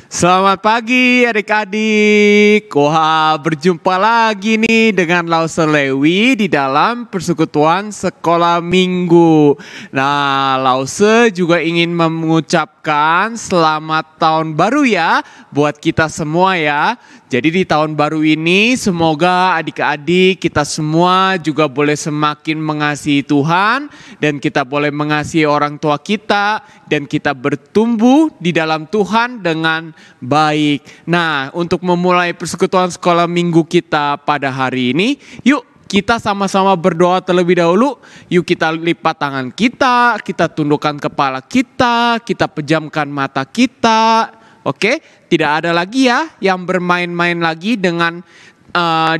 Selamat pagi adik-adik. Wah, berjumpa lagi nih dengan Lause Lewi di dalam persekutuan sekolah minggu. Nah, Lause juga ingin mengucapkan selamat tahun baru ya buat kita semua ya. Jadi di tahun baru ini semoga adik-adik kita semua juga boleh semakin mengasihi Tuhan dan kita boleh mengasihi orang tua kita dan kita bertumbuh di dalam Tuhan dengan baik. Nah, untuk memulai persekutuan sekolah minggu kita pada hari ini, yuk kita sama-sama berdoa terlebih dahulu. Yuk kita lipat tangan kita tundukkan kepala kita pejamkan mata kita. Oke, tidak ada lagi ya yang bermain-main lagi dengan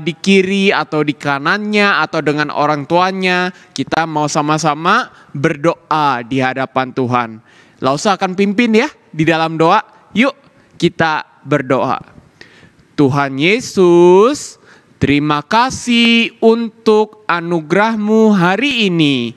di kiri atau di kanannya atau dengan orang tuanya. Kita mau sama-sama berdoa di hadapan Tuhan. Lause akan pimpin ya di dalam doa. Yuk kita berdoa. Tuhan Yesus, terima kasih untuk anugerah-Mu hari ini.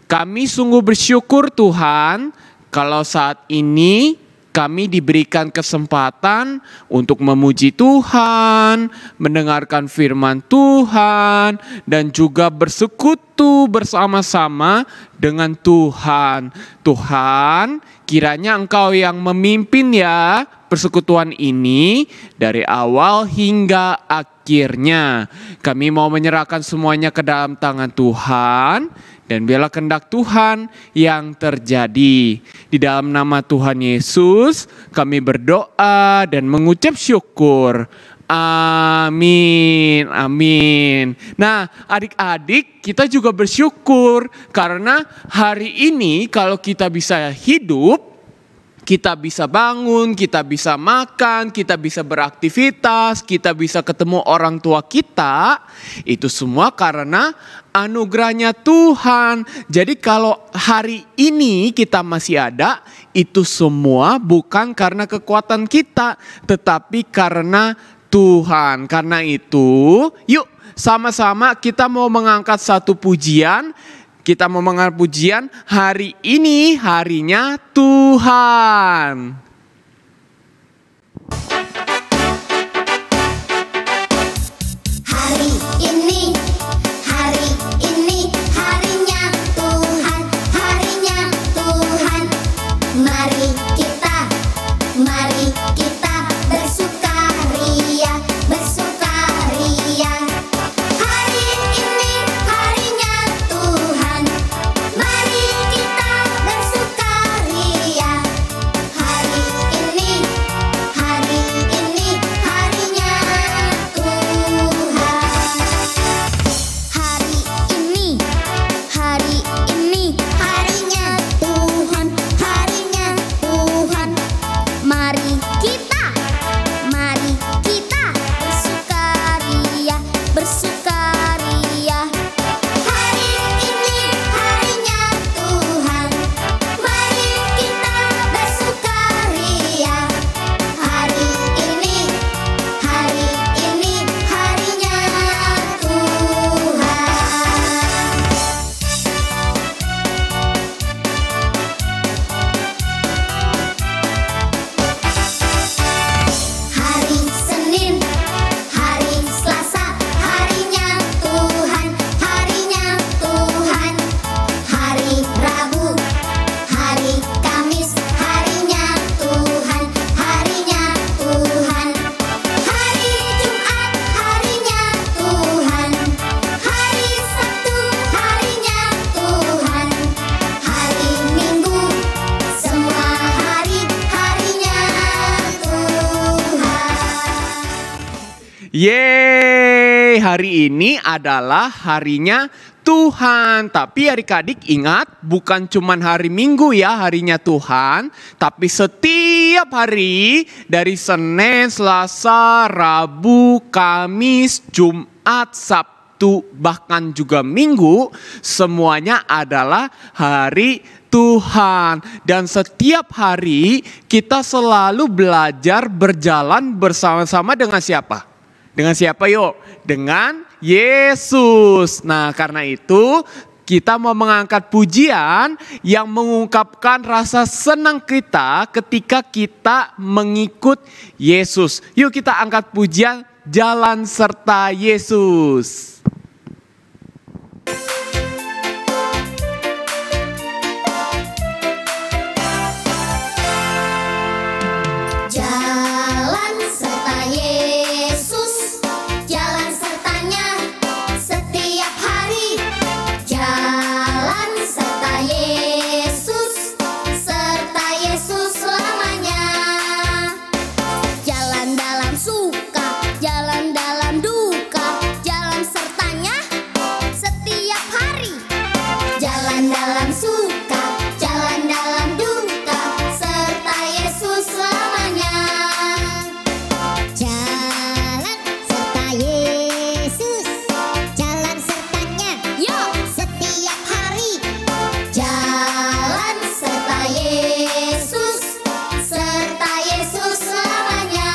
Kami sungguh bersyukur Tuhan kalau saat ini kami diberikan kesempatan untuk memuji Tuhan, mendengarkan firman Tuhan, dan juga bersekutu bersama-sama dengan Tuhan. Tuhan, kiranya Engkau yang memimpin ya persekutuan ini dari awal hingga akhirnya. Kami mau menyerahkan semuanya ke dalam tangan Tuhan. Dan biarlah kehendak Tuhan yang terjadi. Di dalam nama Tuhan Yesus kami berdoa dan mengucap syukur. Amin, amin. Nah, adik-adik kita juga bersyukur karena hari ini kalau kita bisa hidup, kita bisa bangun, kita bisa makan, kita bisa beraktivitas, kita bisa ketemu orang tua kita. Itu semua karena anugerahnya Tuhan. Jadi kalau hari ini kita masih ada, itu semua bukan karena kekuatan kita, tetapi karena Tuhan. Karena itu, yuk sama-sama kita mau mengangkat satu pujian. Kita mau mengangkat pujian, hari ini harinya Tuhan. Hari ini harinya Tuhan, harinya Tuhan. Mari kita bersukaria, bersukaria. Hari ini harinya Tuhan, mari kita bersukaria. Hari ini harinya Tuhan. Hari ini harinya Tuhan, harinya Tuhan. Mari kita bersukaria, bersukaria. Hari ini harinya Tuhan, mari kita bersukaria. Hari ini harinya Tuhan. Hari Senin, hari Selasa, harinya Tuhan, harinya Tuhan. Hari Rabu, hari Kamis, harinya Tuhan, harinya Tuhan. Hari Jumat, harinya Tuhan. Hari Sabtu, harinya Tuhan. Hari Minggu, semua harinya Tuhan. Yeay, hari ini adalah harinya Tuhan. Tapi adik-adik ingat, bukan cuman hari Minggu ya harinya Tuhan, tapi setiap hari dari Senin, Selasa, Rabu, Kamis, Jumat, Sabtu, bahkan juga Minggu, semuanya adalah hari Tuhan. Dan setiap hari kita selalu belajar berjalan bersama-sama dengan siapa? Dengan siapa yuk? Dengan Yesus. Nah, karena itu Kita mau mengangkat pujian yang mengungkapkan rasa senang kita ketika kita mengikut Yesus. Yuk kita angkat pujian Jalan Serta Yesus. Jalan serta Yesus, jalan sertanya setiap hari. Jalan serta Yesus, serta Yesus selamanya. Jalan dalam suka, jalan dalam duka, jalan sertanya setiap hari. Jalan dalam suka, jalan dalam duka, serta Yesus selamanya. Jalan serta Yesus, jalan sertanya, yuk setiap hari. Jalan serta Yesus, serta Yesus selamanya.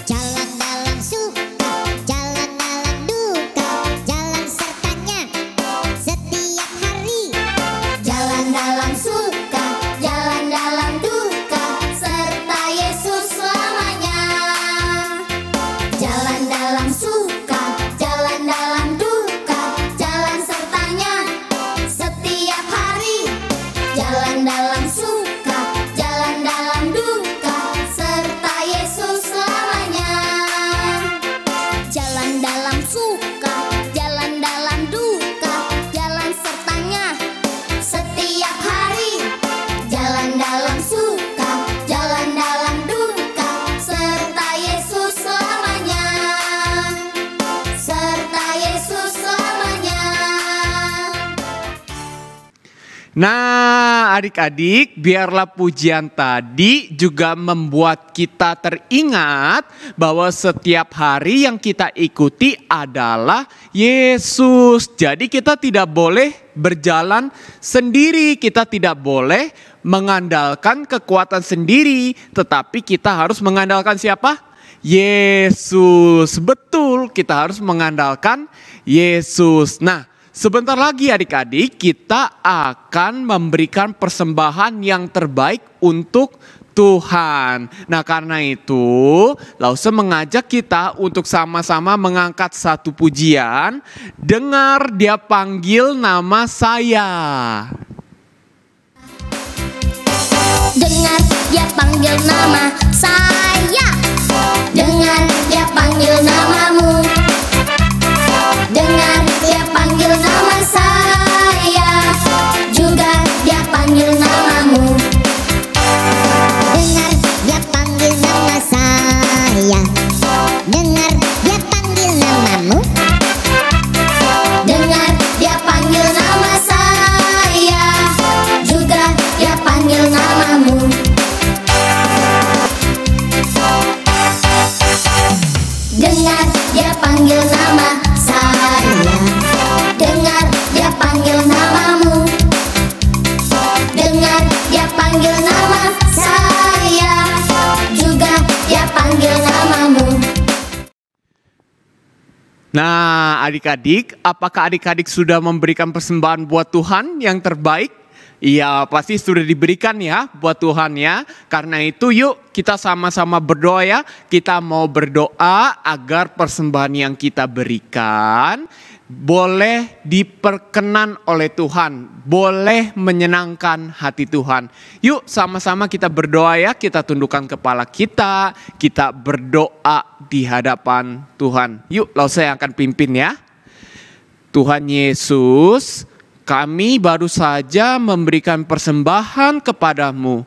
Jalan dalam suka, jalan dalam duka, jalan sertanya setiap hari. Jalan dalam suka, jalan dalam duka, serta Yesus selamanya. Jalan dalam suka, jalan dalam duka, jalan sertanya setiap hari. Jalan dalam suka, jalan dalam duka, serta Yesus selamanya. Jalan dalam suka, jalan dalam duka, jalan sertanya setiap hari. Jalan dalam suka, jalan dalam duka, serta Yesus selamanya. Serta Yesus selamanya. Nah, adik-adik, biarlah pujian tadi juga membuat kita teringat bahwa setiap hari yang kita ikuti adalah Yesus. Jadi kita tidak boleh berjalan sendiri, kita tidak boleh mengandalkan kekuatan sendiri, tetapi kita harus mengandalkan siapa? Yesus. Betul, kita harus mengandalkan Yesus. Nah, sebentar lagi adik-adik kita akan memberikan persembahan yang terbaik untuk Tuhan. Nah karena itu Lause mengajak kita untuk sama-sama mengangkat satu pujian. Dengar Dia panggil nama saya. Dengar Dia panggil nama saya. Dengar Dia panggil namamu. Dengar Dia panggil nama saya. Juga Dia panggil namamu. Dengar Dia panggil nama saya. Dengar Dia panggil namamu. Dengar Dia panggil nama saya. Juga Dia panggil namamu. Dengar Dia panggil nama saya. Dengar Dia panggil namamu. Dengar Dia panggil nama saya. Juga Dia panggil namamu. Nah adik-adik, apakah adik-adik sudah memberikan persembahan buat Tuhan yang terbaik? Iya pasti sudah diberikan ya buat Tuhan ya. Karena itu yuk kita sama-sama berdoa ya. Kita mau berdoa agar persembahan yang kita berikan boleh diperkenan oleh Tuhan. Boleh menyenangkan hati Tuhan. Yuk sama-sama kita berdoa ya. Kita tundukkan kepala kita. Kita berdoa di hadapan Tuhan. Yuk lalu saya akan pimpin ya. Tuhan Yesus, kami baru saja memberikan persembahan kepadamu.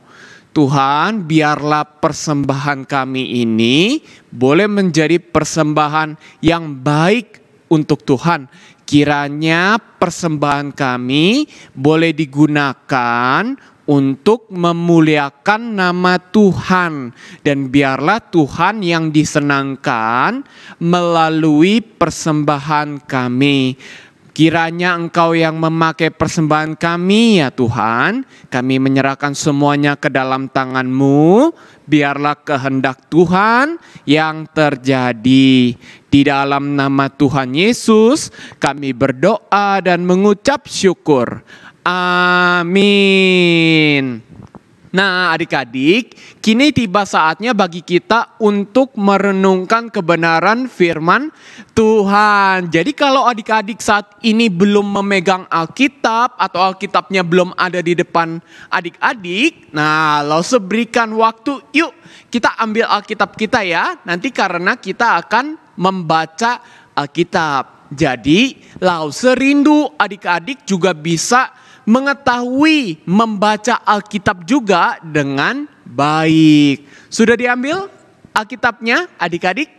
Tuhan, biarlah persembahan kami ini boleh menjadi persembahan yang baik untuk Tuhan. Kiranya persembahan kami boleh digunakan untuk memuliakan nama Tuhan. Dan biarlah Tuhan yang disenangkan melalui persembahan kami. Kiranya Engkau yang memakai persembahan kami ya Tuhan. Kami menyerahkan semuanya ke dalam tangan-Mu. Biarlah kehendak Tuhan yang terjadi. Di dalam nama Tuhan Yesus kami berdoa dan mengucap syukur. Amin. Nah adik-adik, kini tiba saatnya bagi kita untuk merenungkan kebenaran firman Tuhan. Jadi kalau adik-adik saat ini belum memegang Alkitab atau Alkitabnya belum ada di depan adik-adik, nah Lause berikan waktu, yuk kita ambil Alkitab kita ya. Nanti karena kita akan membaca Alkitab. Jadi Lause rindu adik-adik juga bisa mengetahui membaca Alkitab juga dengan baik. Sudah diambil Alkitabnya adik-adik?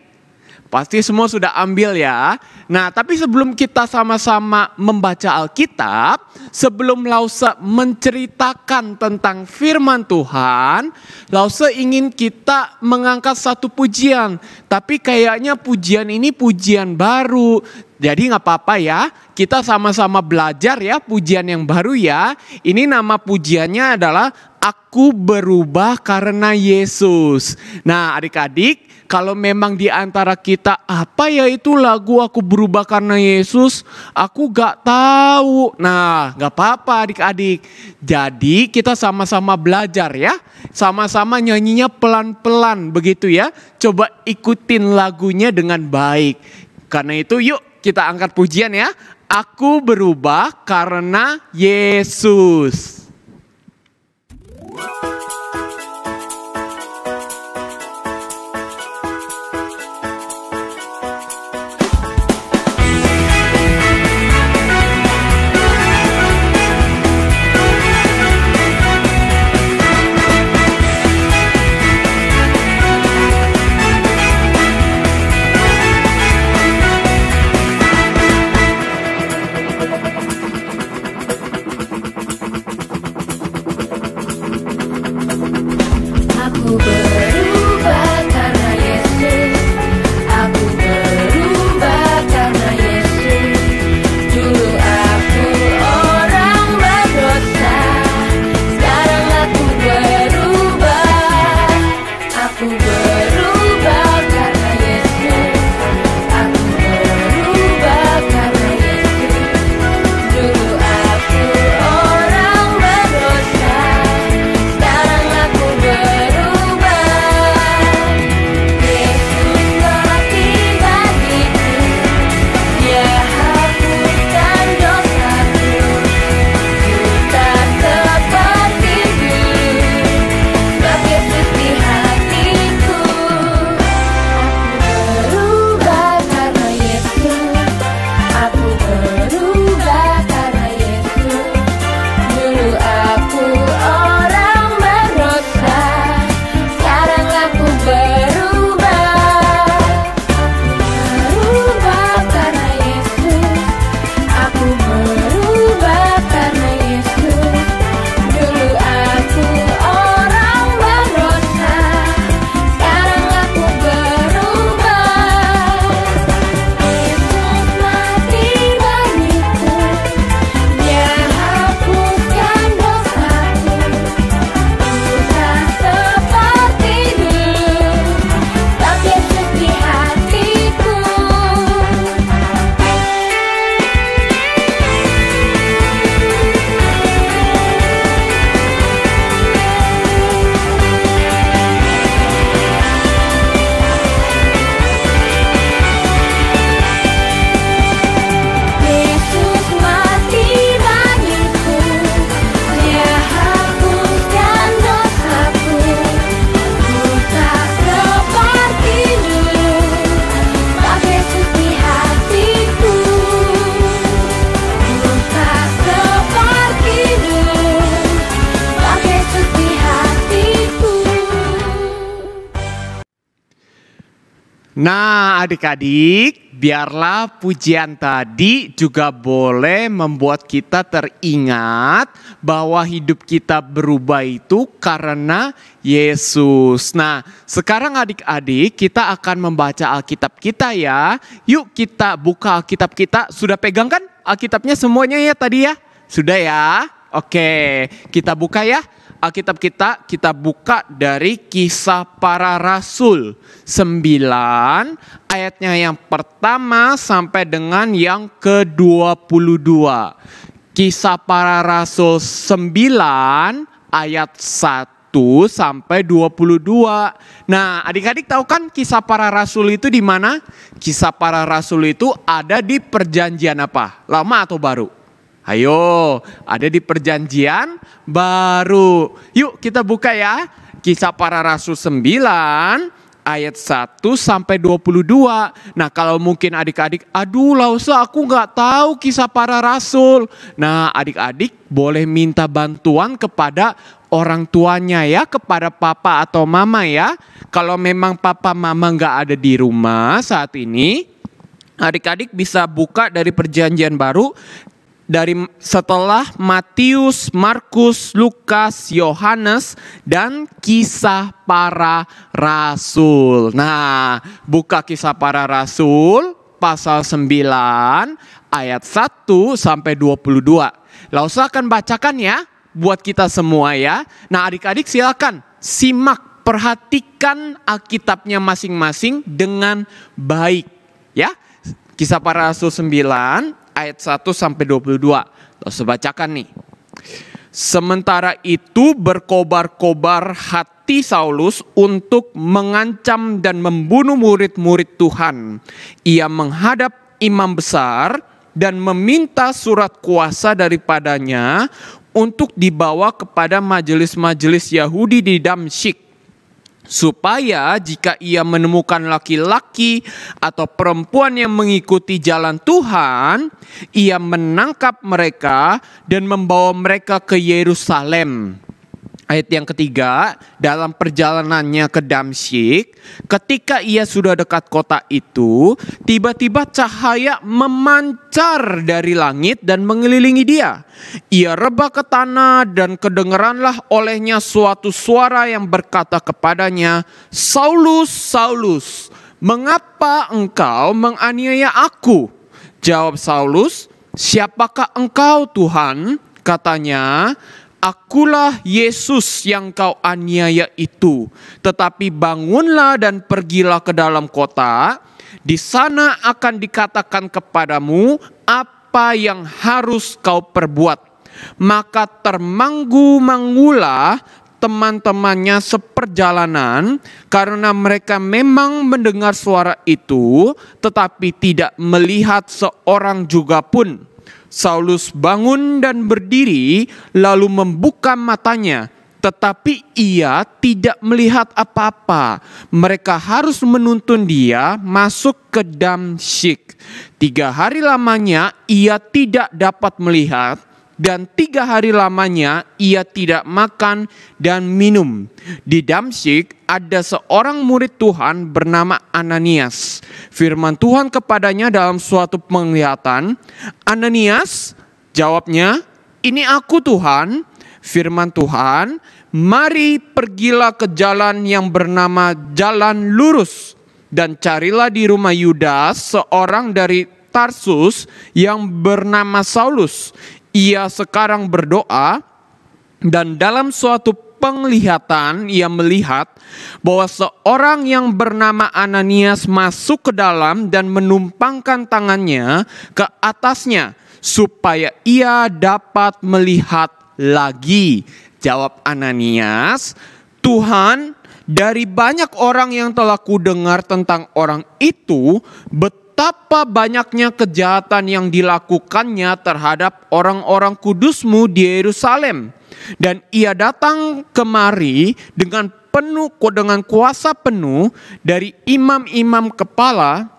Pasti semua sudah ambil ya. Nah tapi sebelum kita sama-sama membaca Alkitab, sebelum Lause menceritakan tentang firman Tuhan, Lause ingin kita mengangkat satu pujian. Tapi kayaknya pujian ini pujian baru. Jadi gak apa-apa ya, kita sama-sama belajar ya pujian yang baru ya. Ini nama pujiannya adalah Aku Berubah Karena Yesus. Nah adik-adik, kalau memang di antara kita apa ya itu lagu Aku Berubah Karena Yesus, aku gak tahu. Nah gak apa-apa adik-adik. Jadi kita sama-sama belajar ya. Sama-sama nyanyinya pelan-pelan begitu ya. Coba ikutin lagunya dengan baik. Karena itu yuk kita angkat pujian ya. Aku berubah karena Yesus. Nah adik-adik, biarlah pujian tadi juga boleh membuat kita teringat bahwa hidup kita berubah itu karena Yesus. Nah sekarang adik-adik kita akan membaca Alkitab kita ya. Yuk kita buka Alkitab kita. Sudah pegang kan Alkitabnya semuanya ya tadi ya? Sudah ya? Oke, kita buka ya. Alkitab kita buka dari Kisah Para Rasul 9 ayatnya yang pertama sampai dengan yang ke-22. Kisah Para Rasul 9 ayat 1 sampai 22. Nah, adik-adik tahu kan Kisah Para Rasul itu di mana? Kisah Para Rasul itu ada di perjanjian apa? Lama atau baru? Ayo, ada di perjanjian baru. Yuk kita buka ya. Kisah Para Rasul 9 ayat 1 sampai 22. Nah, kalau mungkin adik-adik, aduh Lausa aku nggak tahu Kisah Para Rasul. Nah, adik-adik boleh minta bantuan kepada orang tuanya ya, kepada papa atau mama ya. Kalau memang papa mama nggak ada di rumah saat ini, adik-adik bisa buka dari perjanjian baru. Dari setelah Matius, Markus, Lukas, Yohanes, dan Kisah Para Rasul. Nah, buka Kisah Para Rasul pasal 9 ayat 1 sampai 22. Lausa akan bacakan ya buat kita semua ya. Nah, adik-adik silakan simak, perhatikan Alkitabnya masing-masing dengan baik ya. Kisah Para Rasul 9 ayat 1 sampai 22. Lalu bacakan nih. Sementara itu berkobar-kobar hati Saulus untuk mengancam dan membunuh murid-murid Tuhan. Ia menghadap imam besar dan meminta surat kuasa daripadanya untuk dibawa kepada majelis-majelis Yahudi di Damsyik, supaya jika ia menemukan laki-laki atau perempuan yang mengikuti jalan Tuhan, ia menangkap mereka dan membawa mereka ke Yerusalem. Ayat yang ketiga, dalam perjalanannya ke Damsyik, ketika ia sudah dekat kota itu, tiba-tiba cahaya memancar dari langit dan mengelilingi dia. Ia rebah ke tanah dan kedengeranlah olehnya suatu suara yang berkata kepadanya, "Saulus, Saulus, mengapa engkau menganiaya aku?" Jawab Saulus, "Siapakah engkau, Tuhan?" Katanya, "Akulah Yesus yang kau aniaya itu. Tetapi bangunlah dan pergilah ke dalam kota. Di sana akan dikatakan kepadamu apa yang harus kau perbuat." Maka termanggu-manggulah teman-temannya seperjalanan, karena mereka memang mendengar suara itu, tetapi tidak melihat seorang juga pun. Saulus bangun dan berdiri, lalu membuka matanya, tetapi ia tidak melihat apa-apa. Mereka harus menuntun dia masuk ke Damsyik. 3 hari lamanya ia tidak dapat melihat, dan 3 hari lamanya ia tidak makan dan minum. Di Damsyik ada seorang murid Tuhan bernama Ananias. Firman Tuhan kepadanya dalam suatu penglihatan, "Ananias," jawabnya, "Ini aku, Tuhan." Firman Tuhan, "Mari pergilah ke jalan yang bernama Jalan Lurus, dan carilah di rumah Yudas seorang dari Tarsus yang bernama Saulus. Ia sekarang berdoa, dan dalam suatu penglihatan ia melihat bahwa seorang yang bernama Ananias masuk ke dalam dan menumpangkan tangannya ke atasnya supaya ia dapat melihat lagi." Jawab Ananias, "Tuhan, dari banyak orang yang telah kudengar tentang orang itu, betapa banyaknya kejahatan yang dilakukannya terhadap orang-orang kudus-Mu di Yerusalem. Dan ia datang kemari dengan kuasa penuh dari imam-imam kepala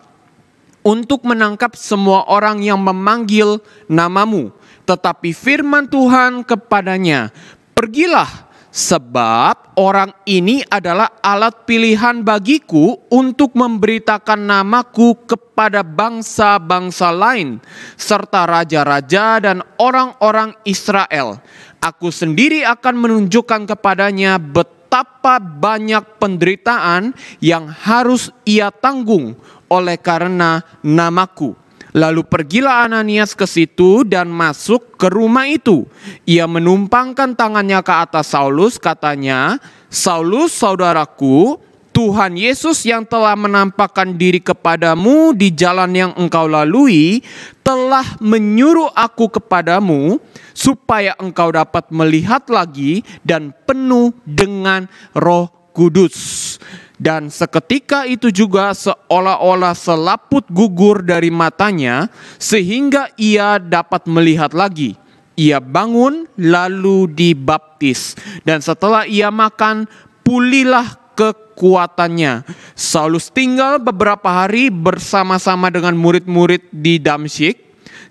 untuk menangkap semua orang yang memanggil nama-Mu. Tetapi firman Tuhan kepadanya, 'Pergilah, sebab orang ini adalah alat pilihan bagiku untuk memberitakan namaku kepada bangsa-bangsa lain, serta raja-raja dan orang-orang Israel. Aku sendiri akan menunjukkan kepadanya betapa banyak penderitaan yang harus ia tanggung oleh karena namaku.' Lalu pergilah Ananias ke situ dan masuk ke rumah itu. Ia menumpangkan tangannya ke atas Saulus, katanya, "Saulus, saudaraku, Tuhan Yesus yang telah menampakkan diri kepadamu di jalan yang engkau lalui, telah menyuruh aku kepadamu, supaya engkau dapat melihat lagi dan penuh dengan Roh Kudus." Dan seketika itu juga seolah-olah selaput gugur dari matanya, sehingga ia dapat melihat lagi. Ia bangun lalu dibaptis. Dan setelah ia makan, pulihlah kekuatannya. Saulus tinggal beberapa hari bersama-sama dengan murid-murid di Damsyik.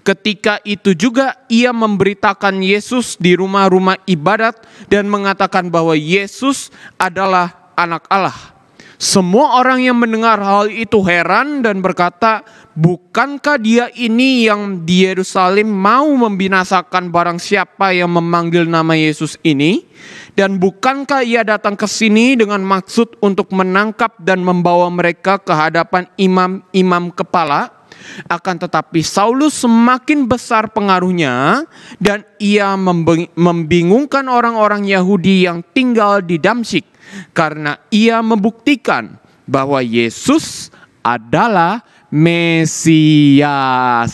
Ketika itu juga ia memberitakan Yesus di rumah-rumah ibadat dan mengatakan bahwa Yesus adalah Anak Allah. Semua orang yang mendengar hal itu heran dan berkata, "Bukankah dia ini yang di Yerusalem mau membinasakan barang siapa yang memanggil nama Yesus ini? Dan bukankah ia datang ke sini dengan maksud untuk menangkap dan membawa mereka ke hadapan imam-imam kepala?" Akan tetapi Saulus semakin besar pengaruhnya dan ia membingungkan orang-orang Yahudi yang tinggal di Damsyik, karena ia membuktikan bahwa Yesus adalah Mesias.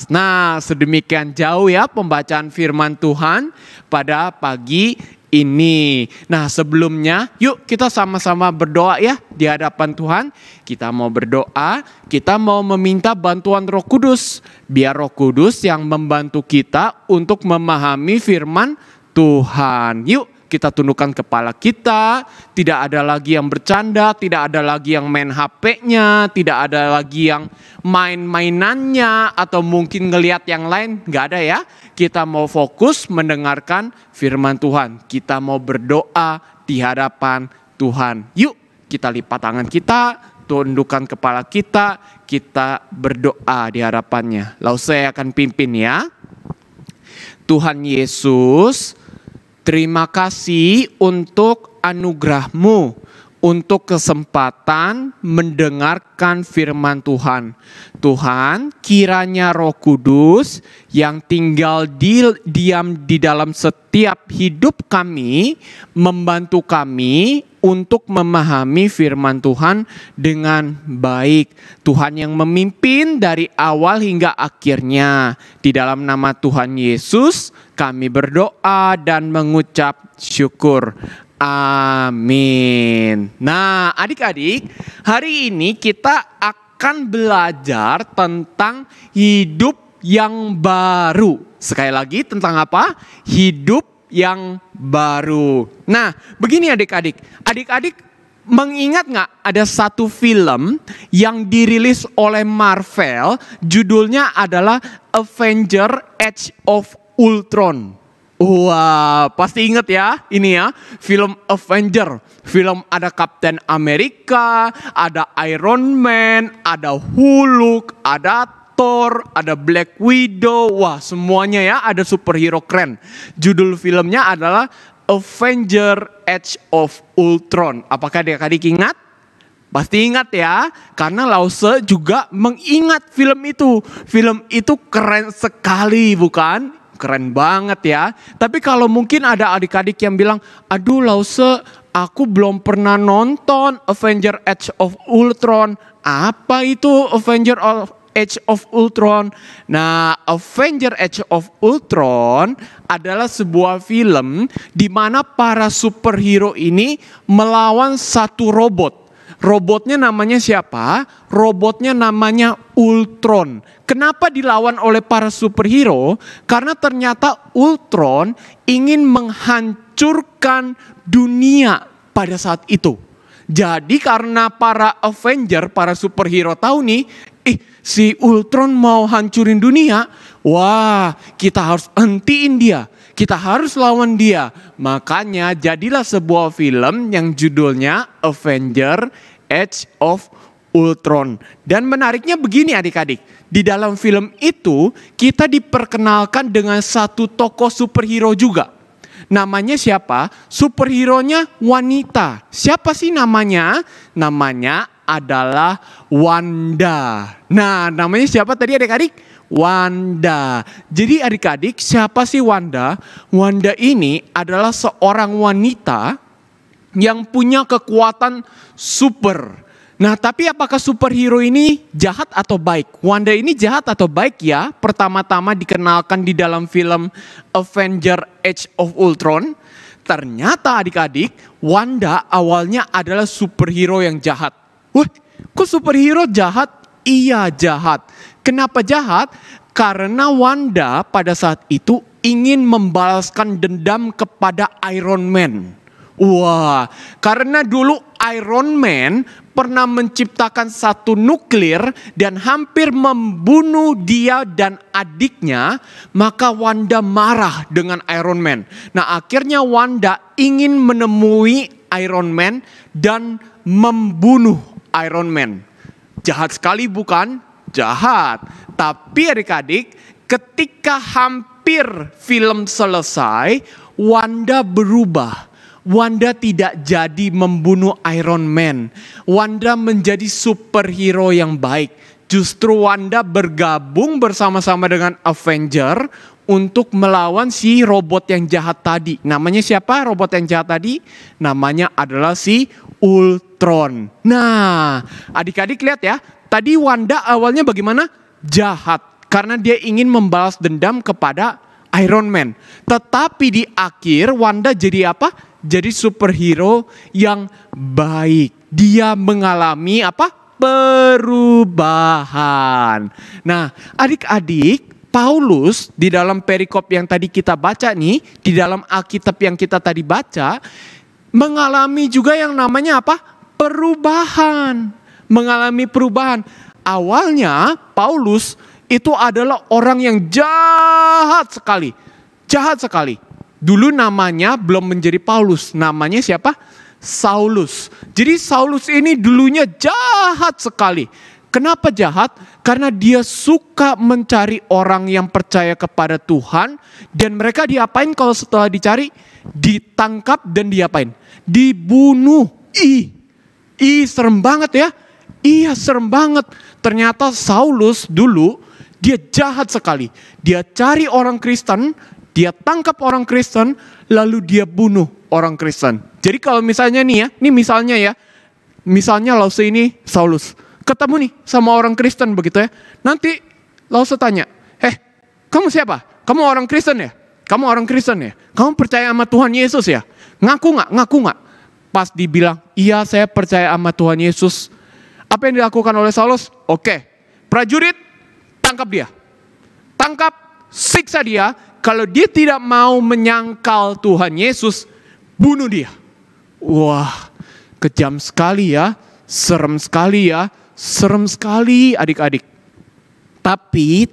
Nah, sedemikian jauh ya pembacaan firman Tuhan pada pagi ini. Nah, sebelumnya yuk kita sama-sama berdoa ya di hadapan Tuhan. Kita mau berdoa, kita mau meminta bantuan Roh Kudus. Biar Roh Kudus yang membantu kita untuk memahami firman Tuhan. Yuk kita tundukkan kepala kita, tidak ada lagi yang bercanda, tidak ada lagi yang main HP-nya, tidak ada lagi yang main-mainannya, atau mungkin ngelihat yang lain, gak ada ya. Kita mau fokus mendengarkan firman Tuhan, kita mau berdoa di hadapan Tuhan. Yuk kita lipat tangan kita, tundukkan kepala kita berdoa di hadapannya. Lalu saya akan pimpin ya. Tuhan Yesus, terima kasih untuk anugerah-Mu, untuk kesempatan mendengarkan firman Tuhan. Tuhan, kiranya Roh Kudus yang tinggal diam di dalam setiap hidup kami, membantu kami untuk memahami firman Tuhan dengan baik. Tuhan yang memimpin dari awal hingga akhirnya. Di dalam nama Tuhan Yesus, kami berdoa dan mengucap syukur. Amin. Nah, adik-adik, hari ini kita akan belajar tentang hidup yang baru. Sekali lagi, tentang apa? Hidup yang baru. Nah, begini adik-adik. Adik-adik mengingat nggak ada satu film yang dirilis oleh Marvel, judulnya adalah Avenger Age of Ultron. Wah, pasti inget ya ini ya, film Avenger. Film ada Captain America, ada Iron Man, ada Hulk, ada Thor, ada Black Widow. Wah, semuanya ya, ada superhero keren. Judul filmnya adalah Avenger Age of Ultron. Apakah adik-adik ingat? Pasti ingat ya, karena Lause juga mengingat film itu. Film itu keren sekali, bukan? Keren banget ya. Tapi kalau mungkin ada adik-adik yang bilang, "Aduh Lause, aku belum pernah nonton Avenger Age of Ultron." Apa itu Avenger Age of Ultron? Nah, Avenger Age of Ultron adalah sebuah film di mana para superhero ini melawan satu robot. Robotnya namanya siapa? Robotnya namanya Ultron. Kenapa dilawan oleh para superhero? Karena ternyata Ultron ingin menghancurkan dunia pada saat itu. Jadi karena para Avenger, para superhero tahu nih, si Ultron mau hancurin dunia. Wah, kita harus hentiin dia. Kita harus lawan dia. Makanya jadilah sebuah film yang judulnya Avenger Age of Ultron. Dan menariknya begini adik-adik. Di dalam film itu kita diperkenalkan dengan satu tokoh superhero juga. Namanya siapa? Superhero-nya wanita. Siapa sih namanya? Namanya adalah Wanda. Nah, namanya siapa tadi adik-adik? Wanda. Jadi adik-adik, siapa sih Wanda? Wanda ini adalah seorang wanita yang punya kekuatan super. Nah, tapi apakah superhero ini jahat atau baik? Wanda ini jahat atau baik ya? Pertama-tama dikenalkan di dalam film Avenger Age of Ultron. Ternyata adik-adik, Wanda awalnya adalah superhero yang jahat. Wah, kok superhero jahat? Iya, jahat. Kenapa jahat? Karena Wanda pada saat itu ingin membalaskan dendam kepada Iron Man. Wah, karena dulu Iron Man pernah menciptakan satu nuklir dan hampir membunuh dia dan adiknya, maka Wanda marah dengan Iron Man. Nah, akhirnya Wanda ingin menemui Iron Man dan membunuh Iron Man. Jahat sekali bukan? Jahat. Tapi adik-adik, ketika hampir film selesai, Wanda berubah. Wanda tidak jadi membunuh Iron Man. Wanda menjadi superhero yang baik. Justru Wanda bergabung bersama-sama dengan Avenger untuk melawan si robot yang jahat tadi. Namanya siapa robot yang jahat tadi? Namanya adalah si Ultron. Nah, adik-adik lihat ya. Tadi Wanda awalnya bagaimana? Jahat. Karena dia ingin membalas dendam kepada Iron Man. Tetapi di akhir Wanda jadi apa? Jadi superhero yang baik. Dia mengalami apa? Perubahan. Nah, adik-adik, Paulus di dalam perikop yang tadi kita baca nih, di dalam Alkitab yang kita tadi baca, mengalami juga yang namanya apa? Perubahan. Mengalami perubahan. Awalnya Paulus itu adalah orang yang jahat sekali. Jahat sekali. Dulu namanya belum menjadi Paulus, namanya siapa? Saulus. Jadi Saulus ini dulunya jahat sekali. Kenapa jahat? Karena dia suka mencari orang yang percaya kepada Tuhan. Dan mereka diapain kalau setelah dicari? Ditangkap dan diapain? Dibunuh. Serem banget ya. Iya, serem banget. Ternyata Saulus dulu dia jahat sekali. Dia cari orang Kristen, dia tangkap orang Kristen, lalu dia bunuh orang Kristen. Jadi kalau misalnya nih ya, ini misalnya ya, misalnya Lause ini Saulus, ketemu nih sama orang Kristen begitu ya. Nanti Lause tanya, kamu siapa? Kamu orang Kristen ya? Kamu orang Kristen ya? Kamu percaya sama Tuhan Yesus ya? Ngaku nggak? Ngaku nggak? Pas dibilang, iya saya percaya sama Tuhan Yesus. Apa yang dilakukan oleh Saulus? Oke, prajurit, tangkap dia. Tangkap, siksa dia. Kalau dia tidak mau menyangkal Tuhan Yesus, bunuh dia. Wah, kejam sekali ya. Serem sekali ya. Serem sekali adik-adik. Tapi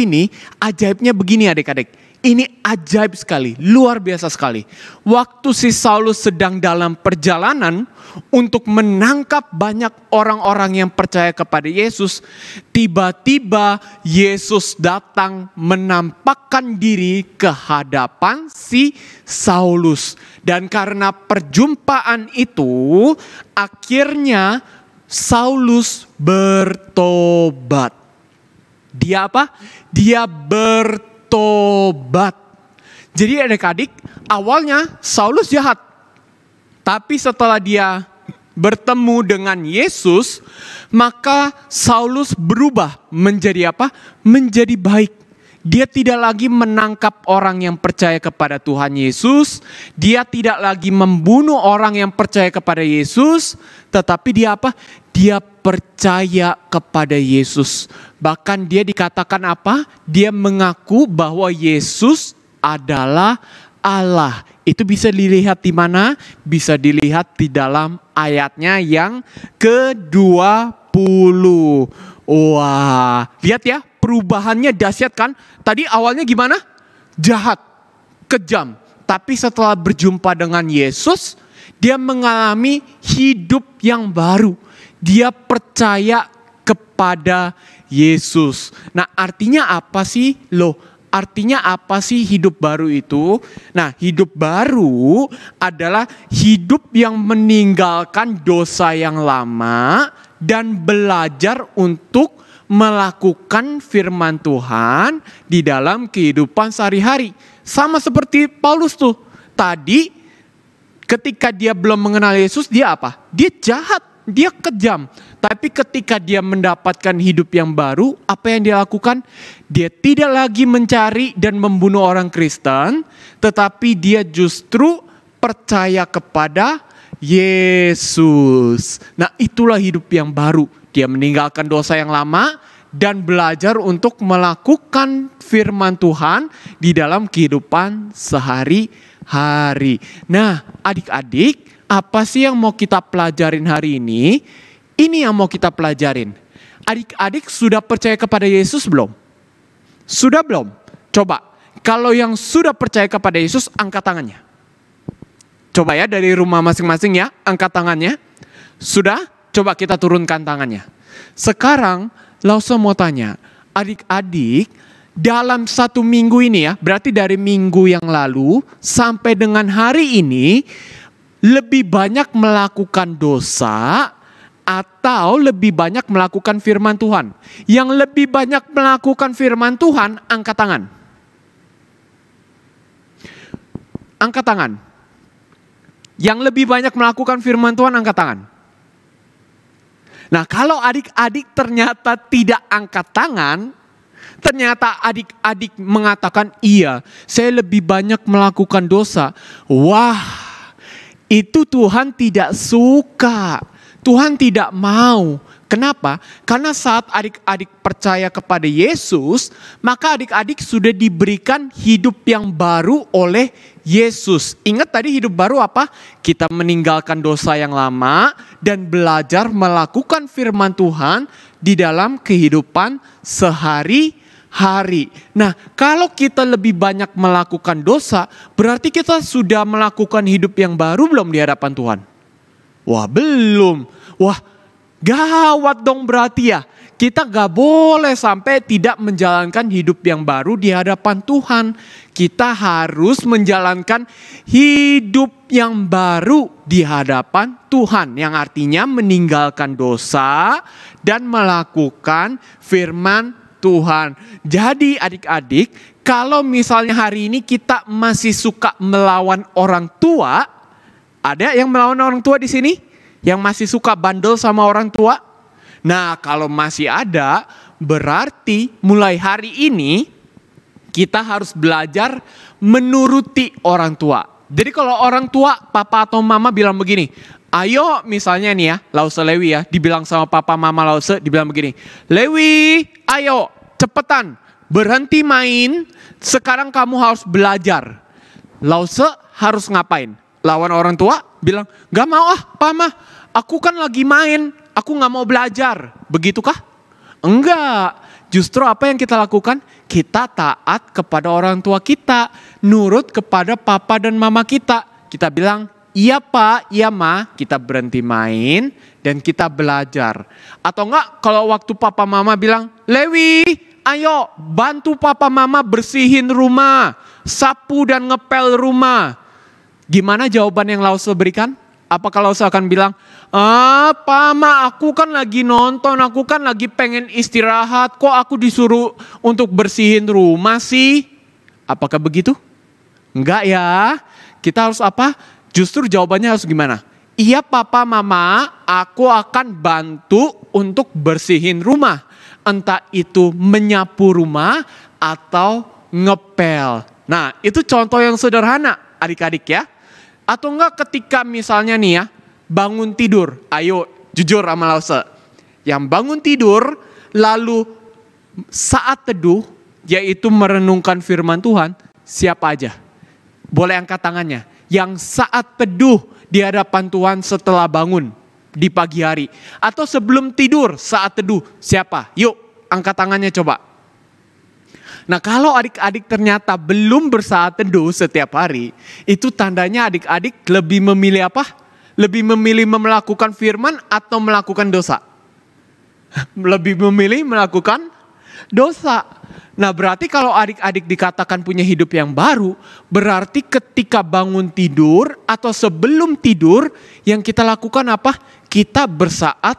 nih ajaibnya begini adik-adik. Ini ajaib sekali, luar biasa sekali. Waktu si Saulus sedang dalam perjalanan untuk menangkap banyak orang-orang yang percaya kepada Yesus, tiba-tiba Yesus datang menampakkan diri ke hadapan si Saulus. Dan karena perjumpaan itu, akhirnya Saulus bertobat. Dia apa? Dia bertobat. Jadi adik-adik, awalnya Saulus jahat. Tapi setelah dia bertemu dengan Yesus, maka Saulus berubah menjadi apa? Menjadi baik. Dia tidak lagi menangkap orang yang percaya kepada Tuhan Yesus. Dia tidak lagi membunuh orang yang percaya kepada Yesus. Tetapi dia apa? Dia percaya kepada Yesus. Bahkan dia dikatakan apa? Dia mengaku bahwa Yesus adalah Allah. Itu bisa dilihat di mana? Bisa dilihat di dalam ayatnya yang ke-20. Wah, lihat ya, perubahannya dahsyat kan? Tadi awalnya gimana? Jahat, kejam. Tapi setelah berjumpa dengan Yesus, dia mengalami hidup yang baru. Dia percaya kepada Yesus. Nah, artinya apa sih? Artinya apa sih hidup baru itu? Nah, hidup baru adalah hidup yang meninggalkan dosa yang lama dan belajar untuk melakukan firman Tuhan di dalam kehidupan sehari-hari. Sama seperti Paulus tuh. Tadi ketika dia belum mengenal Yesus, dia apa? Dia jahat, dia kejam. Tapi ketika dia mendapatkan hidup yang baru, apa yang dia lakukan? Dia tidak lagi mencari dan membunuh orang Kristen, tetapi dia justru percaya kepada Yesus. Nah, itulah hidup yang baru. Dia meninggalkan dosa yang lama dan belajar untuk melakukan firman Tuhan di dalam kehidupan sehari-hari. Nah, adik-adik, apa sih yang mau kita pelajarin hari ini? Ini yang mau kita pelajarin. Adik-adik sudah percaya kepada Yesus belum? Sudah belum? Coba, kalau yang sudah percaya kepada Yesus, angkat tangannya. Coba ya, dari rumah masing-masing ya, angkat tangannya. Sudah? Coba kita turunkan tangannya. Sekarang, Lause mau tanya, adik-adik, dalam 1 minggu ini ya, berarti dari minggu yang lalu sampai dengan hari ini, lebih banyak melakukan dosa atau lebih banyak melakukan firman Tuhan? Yang lebih banyak melakukan firman Tuhan, angkat tangan. Angkat tangan. Yang lebih banyak melakukan firman Tuhan, angkat tangan. Nah, kalau adik-adik ternyata tidak angkat tangan, ternyata adik-adik mengatakan, iya, saya lebih banyak melakukan dosa. Wah, itu Tuhan tidak suka. Tuhan tidak mau. Kenapa? Karena saat adik-adik percaya kepada Yesus, maka adik-adik sudah diberikan hidup yang baru oleh Yesus. Ingat tadi hidup baru apa? Kita meninggalkan dosa yang lama dan belajar melakukan firman Tuhan di dalam kehidupan sehari-hari. Nah, kalau kita lebih banyak melakukan dosa, berarti kita sudah melakukan hidup yang baru belum di hadapan Tuhan? Wah, belum. Wah, gawat dong berarti ya. Kita gak boleh sampai tidak menjalankan hidup yang baru di hadapan Tuhan. Kita harus menjalankan hidup yang baru di hadapan Tuhan. Yang artinya meninggalkan dosa dan melakukan firman Tuhan. Jadi adik-adik, kalau misalnya hari ini kita masih suka melawan orang tua, ada yang melawan orang tua di sini? Yang masih suka bandel sama orang tua? Nah, kalau masih ada, berarti mulai hari ini kita harus belajar menuruti orang tua. Jadi kalau orang tua, papa atau mama bilang begini, ayo misalnya nih ya, Lause Lewi ya, dibilang sama papa mama Lause, dibilang begini, Lewi, ayo cepetan, berhenti main, sekarang kamu harus belajar. Lause harus ngapain? Lawan orang tua, bilang, gak mau mama, aku kan lagi main, aku gak mau belajar. Begitukah? Enggak. Justru apa yang kita lakukan? Kita taat kepada orang tua kita. Nurut kepada papa dan mama kita. Kita bilang, iya pak, iya ma. Kita berhenti main dan kita belajar. Atau enggak kalau waktu papa mama bilang, Lewi, ayo bantu papa mama bersihin rumah. Sapu dan ngepel rumah. Gimana jawaban yang Lause berikan? Apakah Lause akan bilang, Mama, aku kan lagi nonton, aku kan lagi pengen istirahat, kok aku disuruh untuk bersihin rumah sih? Apakah begitu? Enggak ya, kita harus apa? Justru jawabannya harus gimana? Iya papa mama, aku akan bantu untuk bersihin rumah. Entah itu menyapu rumah atau ngepel. Nah, itu contoh yang sederhana adik-adik ya. Atau enggak ketika misalnya nih ya, bangun tidur. Ayo jujur sama Lause. Yang bangun tidur lalu saat teduh yaitu merenungkan firman Tuhan, siapa aja? Boleh angkat tangannya. Yang saat teduh di hadapan Tuhan setelah bangun di pagi hari. Atau sebelum tidur saat teduh, siapa? Yuk angkat tangannya coba. Nah kalau adik-adik ternyata belum bersaat teduh setiap hari, itu tandanya adik-adik lebih memilih apa? Lebih memilih melakukan firman atau melakukan dosa? Lebih memilih melakukan dosa. Nah berarti kalau adik-adik dikatakan punya hidup yang baru, berarti ketika bangun tidur atau sebelum tidur, yang kita lakukan apa? Kita bersaat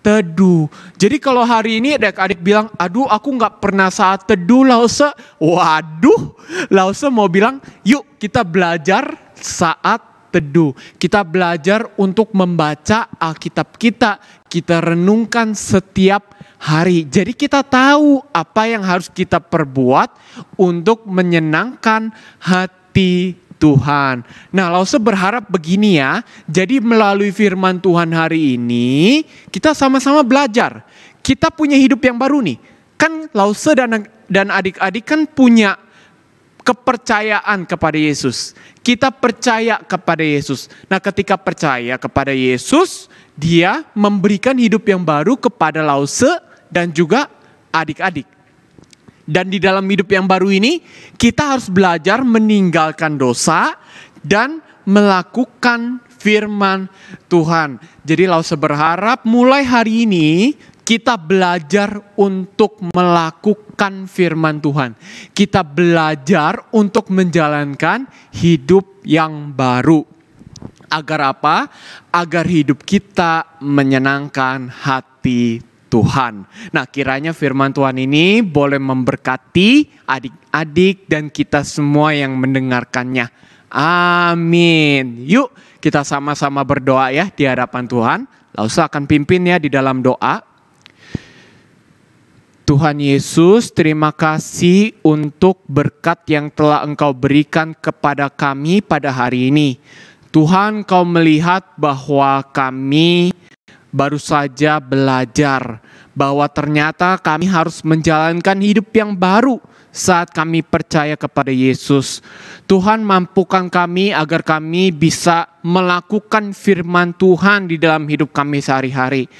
teduh. Jadi kalau hari ini adik-adik bilang, aduh aku gak pernah saat teduh Lause. Waduh, Lause mau bilang, yuk kita belajar saat teduh. Kita belajar untuk membaca Alkitab kita. Kita renungkan setiap hari. Jadi kita tahu apa yang harus kita perbuat untuk menyenangkan hati Tuhan. Nah, Lause berharap begini ya. Jadi melalui firman Tuhan hari ini, kita sama-sama belajar. Kita punya hidup yang baru nih. Kan Lause dan adik-adik kan punya kepercayaan kepada Yesus. Kita percaya kepada Yesus. Nah, ketika percaya kepada Yesus, Dia memberikan hidup yang baru kepada Lause dan juga adik-adik. Dan di dalam hidup yang baru ini, kita harus belajar meninggalkan dosa dan melakukan firman Tuhan. Jadi Lause berharap mulai hari ini kita belajar untuk melakukan firman Tuhan. Kita belajar untuk menjalankan hidup yang baru. Agar apa? Agar hidup kita menyenangkan hati Tuhan. Nah, kiranya firman Tuhan ini boleh memberkati adik-adik dan kita semua yang mendengarkannya. Amin. Yuk kita sama-sama berdoa ya di hadapan Tuhan. Lause akan pimpin ya di dalam doa. Tuhan Yesus, terima kasih untuk berkat yang telah Engkau berikan kepada kami pada hari ini. Tuhan, Kau melihat bahwa kami baru saja belajar bahwa ternyata kami harus menjalankan hidup yang baru saat kami percaya kepada Yesus. Tuhan, mampukan kami agar kami bisa melakukan firman Tuhan di dalam hidup kami sehari-hari.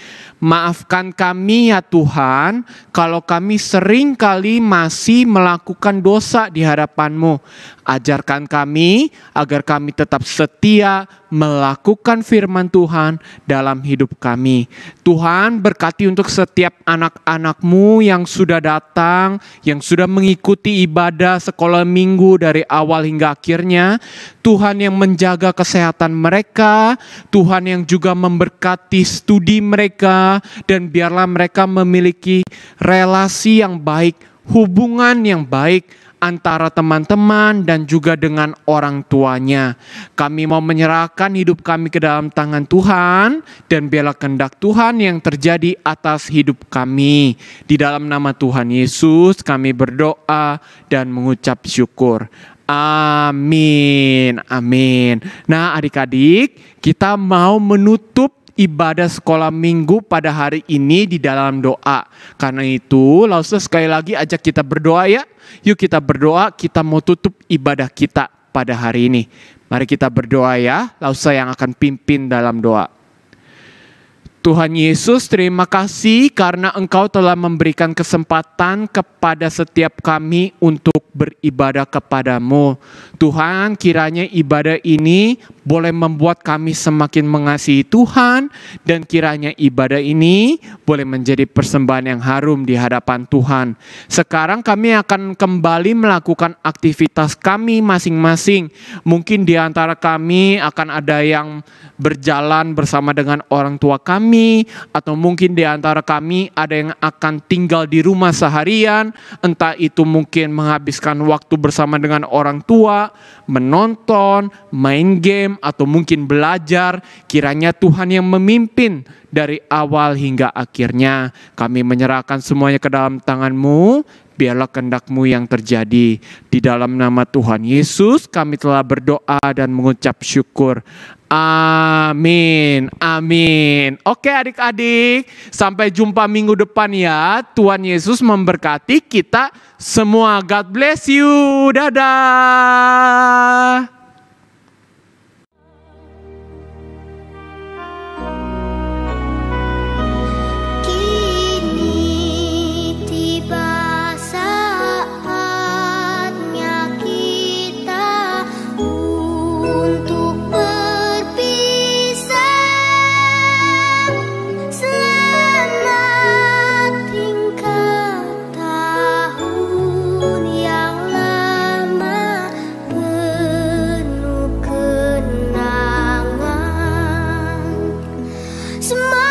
Maafkan kami ya Tuhan, kalau kami sering kali masih melakukan dosa di hadapan-Mu. Ajarkan kami agar kami tetap setia melakukan firman Tuhan dalam hidup kami. Tuhan, berkati untuk setiap anak-anak-Mu yang sudah datang, yang sudah mengikuti ibadah sekolah minggu dari awal hingga akhirnya. Tuhan yang menjaga kesehatan mereka, Tuhan yang juga memberkati studi mereka, dan biarlah mereka memiliki relasi yang baik, hubungan yang baik antara teman-teman dan juga dengan orang tuanya. Kami mau menyerahkan hidup kami ke dalam tangan Tuhan, dan biarlah kehendak Tuhan yang terjadi atas hidup kami. Di dalam nama Tuhan Yesus kami berdoa dan mengucap syukur. Amin, amin. Nah, adik-adik, kita mau menutup ibadah sekolah minggu pada hari ini di dalam doa. Karena itu, Lause sekali lagi ajak kita berdoa ya. Yuk kita berdoa, kita mau tutup ibadah kita pada hari ini. Mari kita berdoa ya, Lause yang akan pimpin dalam doa. Tuhan Yesus, terima kasih karena Engkau telah memberikan kesempatan kepada setiap kami untuk beribadah kepadamu. Tuhan, kiranya ibadah ini boleh membuat kami semakin mengasihi Tuhan, dan kiranya ibadah ini boleh menjadi persembahan yang harum di hadapan Tuhan. Sekarang kami akan kembali melakukan aktivitas kami masing-masing. Mungkin di antara kami akan ada yang berjalan bersama dengan orang tua kami, atau mungkin di antara kami ada yang akan tinggal di rumah seharian, entah itu mungkin menghabiskan waktu bersama dengan orang tua, menonton, main game, atau mungkin belajar. Kiranya Tuhan yang memimpin dari awal hingga akhirnya. Kami menyerahkan semuanya ke dalam tangan-Mu. Biarlah kehendak-Mu yang terjadi. Di dalam nama Tuhan Yesus kami telah berdoa dan mengucap syukur. Amin, amin. Oke adik-adik, sampai jumpa minggu depan ya. Tuhan Yesus memberkati kita semua. God bless you. Dadah. Semua